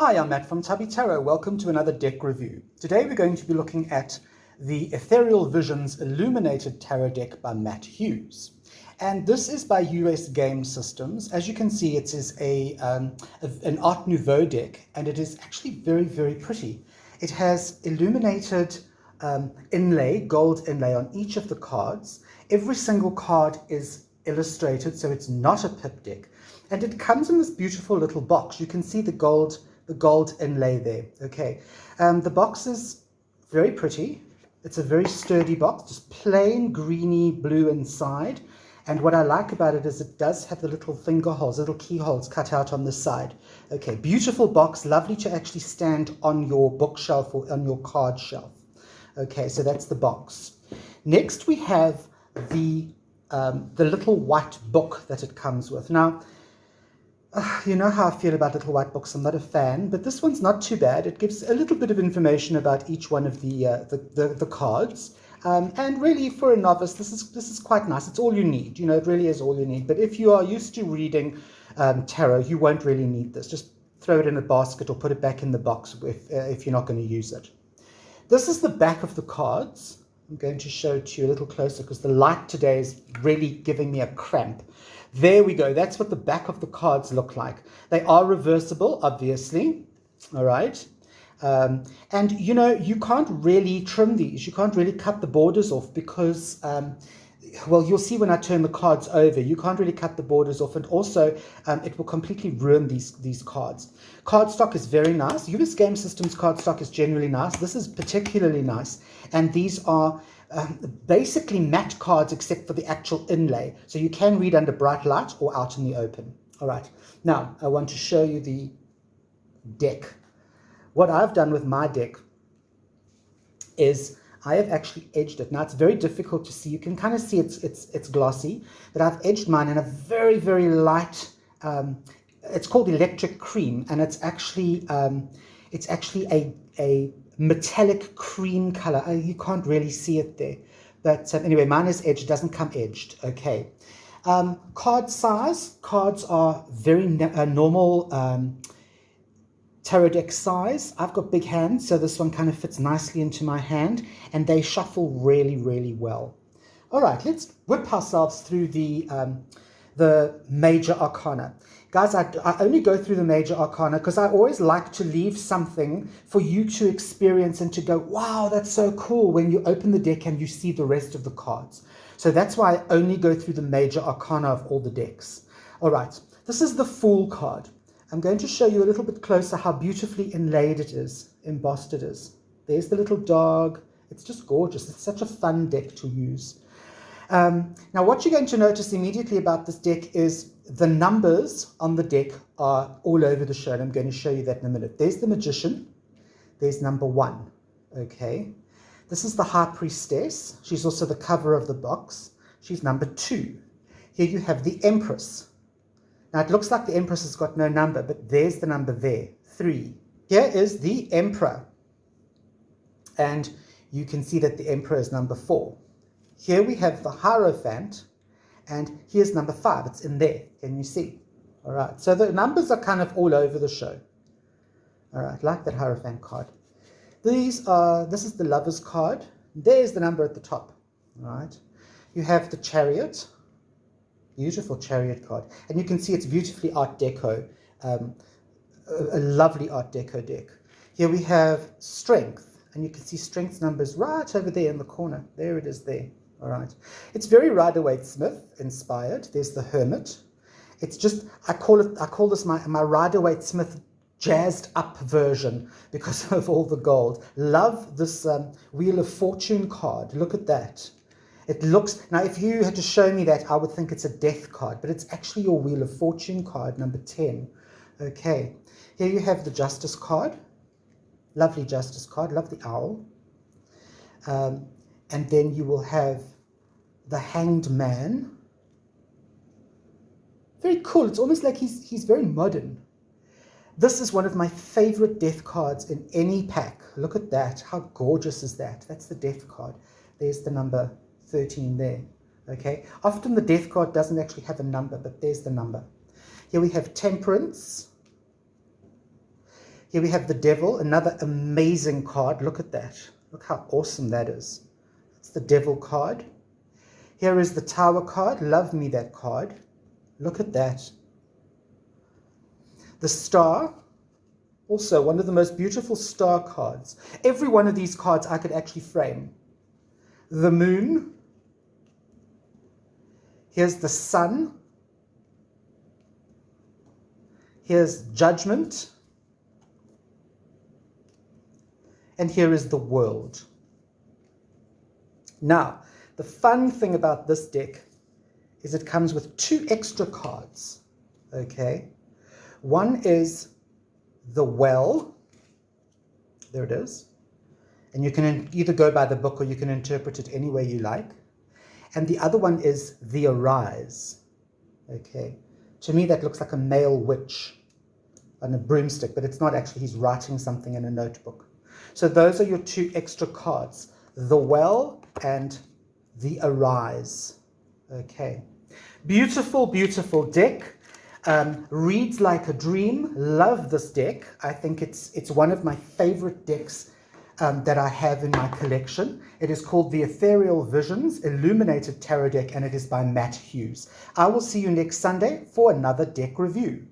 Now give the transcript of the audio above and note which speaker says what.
Speaker 1: Hi, I'm Matt from Tubby Tarot. Welcome to another deck review. Today we're going to be looking at the Ethereal Visions Illuminated Tarot deck by Matt Hughes. And this is by US Game Systems. As you can see, it is an Art Nouveau deck, and it is actually very, very pretty. It has illuminated inlay, gold inlay on each of the cards. Every single card is illustrated, so it's not a pip deck. And it comes in this beautiful little box. You can see the gold inlay there. Okay, the box is very pretty. It's a very sturdy box, just plain greeny blue inside. And what I like about it is it does have the little finger holes, little keyholes cut out on the side. Okay, beautiful box, lovely to actually stand on your bookshelf or on your card shelf. Okay, so that's the box. Next we have the little white book that it comes with. Now, you know how I feel about little white books. I'm not a fan, but this one's not too bad. It gives a little bit of information about each one of the cards. And really, for a novice, this is quite nice. It's all you need. You know, it really is all you need. But if you are used to reading tarot, you won't really need this. Just throw it in a basket or put it back in the box if you're not going to use it. This is the back of the cards. I'm going to show it to you a little closer because the light today is really giving me a cramp. There we go. That's what the back of the cards look like. They are reversible, obviously. All right. And, you know, you can't really trim these. You can't really cut the borders off because, well, you'll see when I turn the cards over, you can't really cut the borders off. And also, it will completely ruin these cards. Cardstock is very nice. US Game Systems cardstock is generally nice. This is particularly nice. And these are basically matte cards except for the actual inlay. So you can read under bright light or out in the open. All right. Now, I want to show you the deck. What I've done with my deck is I have actually edged it. Now, it's very difficult to see. You can kind of see it's glossy, but I've edged mine in a very, very light, it's called electric cream, and it's actually a metallic cream color. You can't really see it there. But anyway, mine is edged. It doesn't come edged. Okay. Card size. Cards are very normal tarot deck size. I've got big hands, so this one kind of fits nicely into my hand, and they shuffle really, really well. All right, let's whip ourselves through the Major Arcana. Guys, I only go through the Major Arcana because I always like to leave something for you to experience and to go, wow, that's so cool, when you open the deck and you see the rest of the cards. So that's why I only go through the Major Arcana of all the decks. All right, this is the Fool card. I'm going to show you a little bit closer how beautifully inlaid it is, embossed it is. There's the little dog. It's just gorgeous. It's such a fun deck to use. Now, what you're going to notice immediately about this deck is the numbers on the deck are all over the show, and I'm going to show you that in a minute. There's the Magician. There's number 1. Okay. This is the High Priestess. She's also the cover of the box. She's number 2. Here you have the Empress. Now, it looks like the Empress has got no number, but there's the number there, 3. Here is the Emperor. And you can see that the Emperor is number 4. Here we have the Hierophant, and here's number 5. It's in there. Can you see? All right. So the numbers are kind of all over the show. All right. Like that Hierophant card. This is the Lover's card. There's the number at the top. All right. You have the Chariot. Beautiful Chariot card. And you can see it's beautifully Art Deco. A lovely Art Deco deck. Here we have Strength. And you can see Strength's numbers right over there in the corner. There it is there. All right. It's very Rider-Waite-Smith inspired. There's the Hermit. It's just, I call this my Rider-Waite-Smith jazzed up version because of all the gold. Love this Wheel of Fortune card. Look at that. It looks, now if you had to show me that, I would think it's a death card, but it's actually your Wheel of Fortune card, number 10. Okay. Here you have the Justice card. Lovely Justice card. Love the owl. And then you will have the Hanged Man. Very cool. It's almost like he's very modern. This is one of my favorite death cards in any pack. Look at that. How gorgeous is that? That's the death card. There's the number 13 there. Okay. Often the death card doesn't actually have a number, but there's the number. Here we have Temperance. Here we have the Devil, another amazing card. Look at that. Look how awesome that is. It's the Devil card. Here is the Tower card. Love me that card. Look at that. The Star, also one of the most beautiful star cards. Every one of these cards I could actually frame. The Moon. Here's the Sun. Here's Judgment. And here is the World. Now, the fun thing about this deck is it comes with 2 extra cards, okay? One is the Well. There it is. And you can either go by the book or you can interpret it any way you like. And the other one is the Arise, okay? To me, that looks like a male witch on a broomstick, but it's not actually. He's writing something in a notebook. So those are your 2 extra cards, the Well and the Arise. Okay. Beautiful, beautiful deck. Reads like a dream. Love this deck. I think it's one of my favorite decks that I have in my collection. It is called the Ethereal Visions Illuminated Tarot Deck, and it is by Matt Hughes. I will see you next Sunday for another deck review.